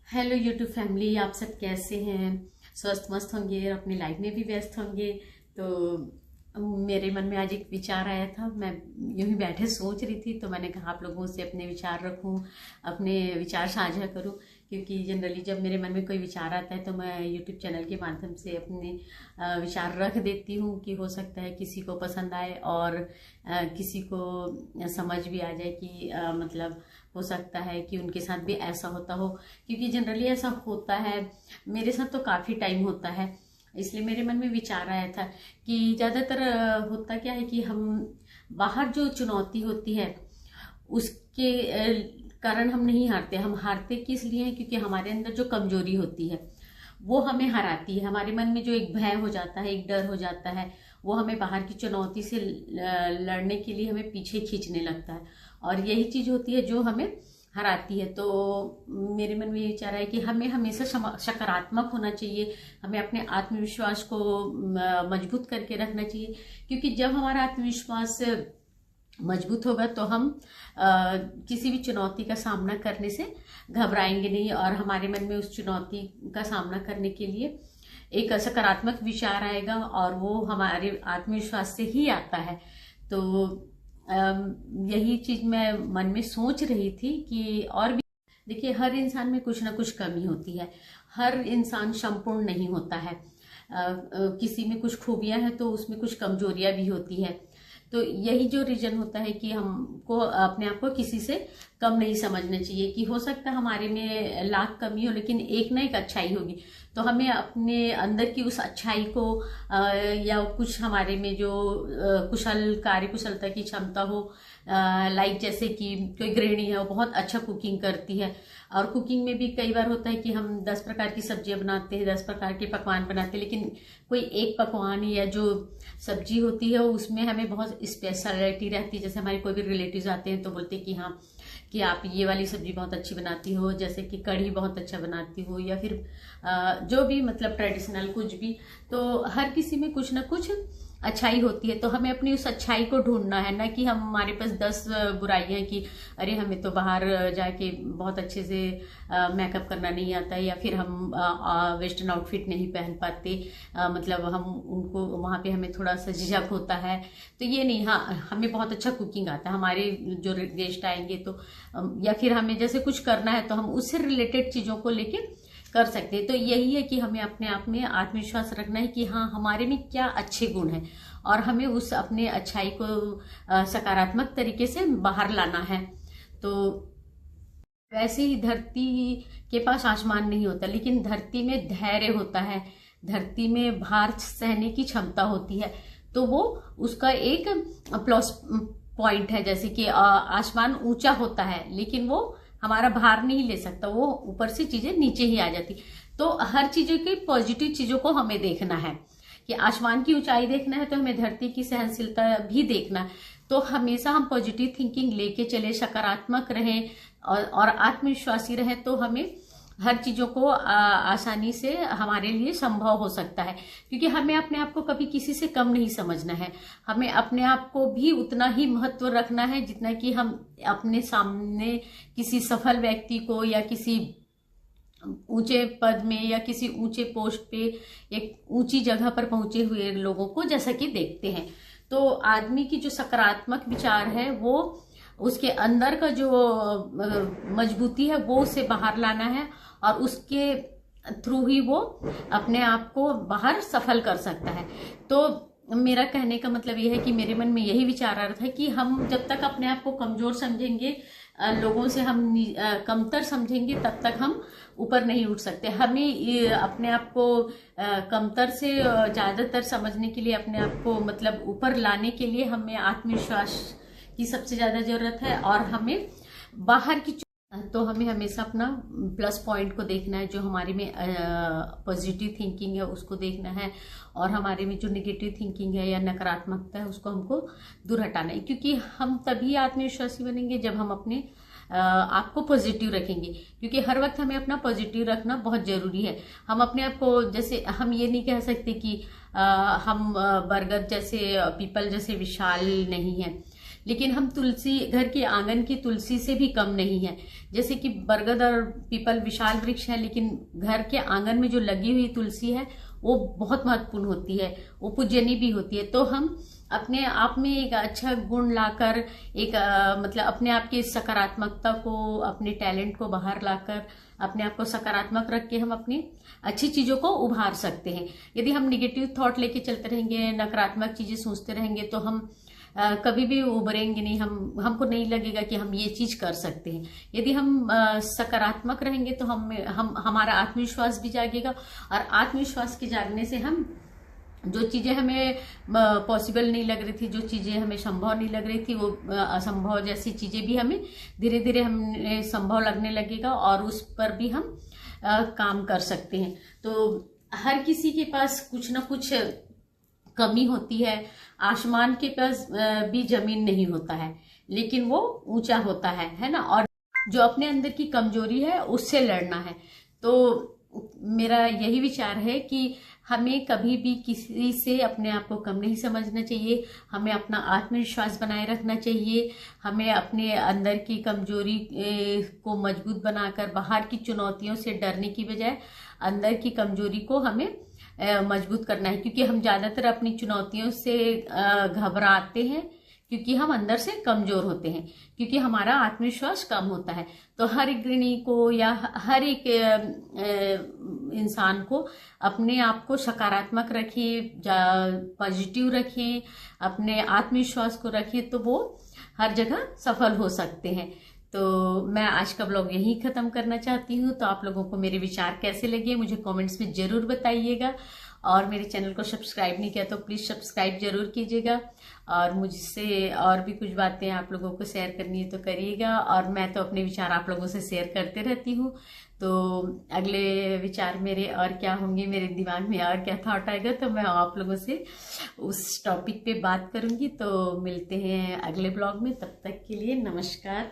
Hello YouTube family, आप सब कैसे हैं? स्वस्थ मस्त होंगे और अपनी लाइफ में भी व्यस्त होंगे। तो मेरे मन में आज एक विचार आया था। मैं यूं ही बैठे सोच रही थी, तो मैंने कहा आप लोगों से अपने विचार रखूं, अपने विचार साझा करूं। क्योंकि जनरली जब मेरे मन में कोई विचार आता है तो मैं यूट्यूब चैनल के माध्यम से अपने विचार रख देती हूं कि हो सकता है किसी को पसंद आए और किसी को समझ भी आ जाए कि मतलब हो सकता है कि उनके साथ भी ऐसा होता हो। क्योंकि जनरली ऐसा होता है, मेरे साथ तो काफ़ी टाइम होता है। इसलिए मेरे मन में विचार आया था कि ज़्यादातर होता क्या है कि हम बाहर जो चुनौती होती है उसके कारण हम नहीं हारते। हम हारते किस लिए हैं? क्योंकि हमारे अंदर जो कमजोरी होती है वो हमें हराती है। हमारे मन में जो एक भय हो जाता है, एक डर हो जाता है, वो हमें बाहर की चुनौती से लड़ने के लिए हमें पीछे खींचने लगता है। और यही चीज होती है जो हमें हराती है। तो मेरे मन में ये विचार है कि हमें हमेशा सकारात्मक होना चाहिए। हमें अपने आत्मविश्वास को मजबूत करके रखना चाहिए। क्योंकि जब हमारा आत्मविश्वास मजबूत होगा तो हम किसी भी चुनौती का सामना करने से घबराएंगे नहीं, और हमारे मन में उस चुनौती का सामना करने के लिए एक सकारात्मक विचार आएगा, और वो हमारे आत्मविश्वास से ही आता है। तो यही चीज मैं मन में सोच रही थी कि और भी देखिए, हर इंसान में कुछ ना कुछ कमी होती है। हर इंसान संपूर्ण नहीं होता है। किसी में कुछ खूबियां हैं तो उसमें कुछ कमजोरियां भी होती है। तो यही जो रीजन होता है कि हमको अपने आप को किसी से कम नहीं समझना चाहिए। कि हो सकता है हमारे में लाख कमी हो, लेकिन एक ना एक अच्छाई होगी। तो हमें अपने अंदर की उस अच्छाई को या कुछ हमारे में जो कार्य कुशलता की क्षमता हो, लाइक जैसे कि कोई गृहिणी है वो बहुत अच्छा कुकिंग करती है, और कुकिंग में भी कई बार होता है कि हम 10 प्रकार की सब्जियां बनाते हैं, 10 प्रकार के पकवान बनाते हैं, लेकिन कोई एक पकवान या जो सब्जी होती है उसमें हमें बहुत स्पेशलिटी रहती है। जैसे हमारे कोई भी रिलेटिव्स आते हैं तो बोलते हैं कि हाँ, कि आप ये वाली सब्जी बहुत अच्छी बनाती हो, जैसे कि कढ़ी बहुत अच्छा बनाती हो, या फिर जो भी मतलब ट्रेडिशनल कुछ भी। तो हर किसी में कुछ ना कुछ अच्छाई होती है। तो हमें अपनी उस अच्छाई को ढूंढना है, ना कि हम हमारे पास 10 बुराइयां कि अरे हमें तो बाहर जाके बहुत अच्छे से मेकअप करना नहीं आता है, या फिर हम वेस्टर्न आउटफिट नहीं पहन पाते, मतलब हम उनको वहां पे हमें थोड़ा सा झिझक होता है। तो ये नहीं, हाँ हमें बहुत अच्छा कुकिंग आता है, हमारे जो गेस्ट आएंगे तो या फिर हमें जैसे कुछ करना है तो हम उससे रिलेटेड चीजों को लेके कर सकते हैं। तो यही है कि हमें अपने आप में आत्मविश्वास रखना है कि हाँ हमारे में क्या अच्छे गुण हैं, और हमें उस अपने अच्छाई को सकारात्मक तरीके से बाहर लाना है। तो वैसे ही धरती के पास आसमान नहीं होता, लेकिन धरती में धैर्य होता है, धरती में भार सहने की क्षमता होती है। तो वो उसका एक प्लस पॉइंट है। जैसे कि आसमान ऊंचा होता है लेकिन वो हमारा भार नहीं ले सकता, वो ऊपर से चीजें नीचे ही आ जाती। तो हर चीजों की पॉजिटिव चीजों को हमें देखना है कि आसमान की ऊंचाई देखना है तो हमें धरती की सहनशीलता भी देखना है। तो हमेशा हम पॉजिटिव थिंकिंग लेके चले, सकारात्मक रहें और आत्मविश्वासी रहें, तो हमें हर चीजों को आसानी से हमारे लिए संभव हो सकता है। क्योंकि हमें अपने आप को कभी किसी से कम नहीं समझना है। हमें अपने आप को भी उतना ही महत्व रखना है जितना कि हम अपने सामने किसी सफल व्यक्ति को या किसी ऊंचे पद में या किसी ऊंचे पोस्ट पे एक ऊंची जगह पर पहुंचे हुए लोगों को जैसा कि देखते हैं। तो आदमी की जो सकारात्मक विचार है वो उसके अंदर का जो मजबूती है वो उसे बाहर लाना है, और उसके थ्रू ही वो अपने आप को बाहर सफल कर सकता है। तो मेरा कहने का मतलब यह है कि मेरे मन में यही विचार आ रहा था कि हम जब तक अपने आप को कमजोर समझेंगे, लोगों से हम कमतर समझेंगे, तब तक हम ऊपर नहीं उठ सकते। हमें अपने आप को कमतर से ज्यादातर समझने के लिए, अपने आप को मतलब ऊपर लाने के लिए हमें आत्मविश्वास की सबसे ज्यादा जरूरत है। और हमें बाहर की तो हमें हमेशा अपना प्लस पॉइंट को देखना है, जो हमारे में पॉजिटिव थिंकिंग है उसको देखना है, और हमारे में जो नेगेटिव थिंकिंग है या नकारात्मकता है उसको हमको दूर हटाना है। क्योंकि हम तभी आत्मविश्वासी बनेंगे जब हम अपने आप को पॉजिटिव रखेंगे। क्योंकि हर वक्त हमें अपना पॉजिटिव रखना बहुत जरूरी है। हम अपने आप को, जैसे हम ये नहीं कह सकते कि हम बरगद जैसे, पीपल जैसे विशाल नहीं है, लेकिन हम तुलसी, घर के आंगन की तुलसी से भी कम नहीं है। जैसे कि बरगद और पीपल विशाल वृक्ष है, लेकिन घर के आंगन में जो लगी हुई तुलसी है वो बहुत महत्वपूर्ण होती है, वो पूजनीय भी होती है। तो हम अपने आप में एक अच्छा गुण लाकर, एक मतलब अपने आप की सकारात्मकता को, अपने टैलेंट को बाहर लाकर, अपने आप को सकारात्मक रख के हम अपनी अच्छी चीजों को उभार सकते हैं। यदि हम निगेटिव थॉट लेके चलते रहेंगे, नकारात्मक चीजें सोचते रहेंगे, तो हम कभी भी उभरेंगे नहीं। हमको नहीं लगेगा कि हम ये चीज कर सकते हैं। यदि हम सकारात्मक रहेंगे तो हमारा आत्मविश्वास भी जागेगा, और आत्मविश्वास के जागने से हम जो चीजें हमें पॉसिबल नहीं लग रही थी, जो चीजें हमें संभव नहीं लग रही थी, वो असंभव जैसी चीजें भी हमें धीरे धीरे हमें संभव लगने लगेगा, और उस पर भी हम काम कर सकते हैं। तो हर किसी के पास कुछ ना कुछ कमी होती है। आसमान के पास भी जमीन नहीं होता है, लेकिन वो ऊंचा होता है ना। और जो अपने अंदर की कमजोरी है उससे लड़ना है। तो मेरा यही विचार है कि हमें कभी भी किसी से अपने आप को कम नहीं समझना चाहिए। हमें अपना आत्मविश्वास बनाए रखना चाहिए। हमें अपने अंदर की कमजोरी को मजबूत बनाकर, बाहर की चुनौतियों से डरने की बजाय अंदर की कमजोरी को हमें मजबूत करना है। क्योंकि हम ज्यादातर अपनी चुनौतियों से घबराते हैं क्योंकि हम अंदर से कमजोर होते हैं, क्योंकि हमारा आत्मविश्वास कम होता है। तो हर एक गृहिणी को या हर एक इंसान को अपने आप को सकारात्मक रखें, पॉजिटिव रखें, अपने आत्मविश्वास को रखें, तो वो हर जगह सफल हो सकते हैं। तो मैं आज का ब्लॉग यहीं खत्म करना चाहती हूँ। तो आप लोगों को मेरे विचार कैसे लगे मुझे कमेंट्स में जरूर बताइएगा, और मेरे चैनल को सब्सक्राइब नहीं किया तो प्लीज सब्सक्राइब जरूर कीजिएगा, और मुझसे और भी कुछ बातें आप लोगों को शेयर करनी है तो करिएगा। और मैं तो अपने विचार आप लोगों से शेयर करते रहती हूँ। तो अगले विचार मेरे और क्या होंगे, मेरे दिमाग में और क्या थॉट आएगा, तो मैं आप लोगों से उस टॉपिक पे बात करूंगी। तो मिलते हैं अगले ब्लॉग में, तब तक के लिए नमस्कार।